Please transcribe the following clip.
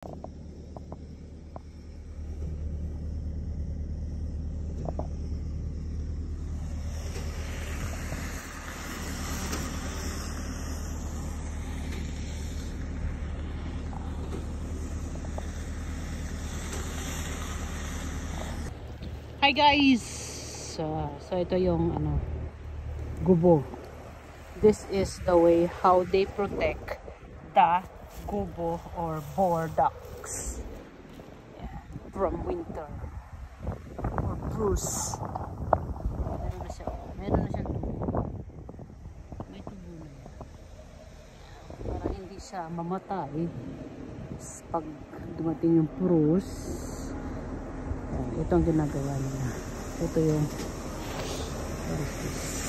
Hi guys! So ito yung gubo. This is the way how they protect the gubo or boar ducks from winter or bruise. Meron na siyang tubo. May tubo na yan. Para hindi siya mamatay pag dumating yung bruise. Ito ang ginagawa niya. Ito yung what is this?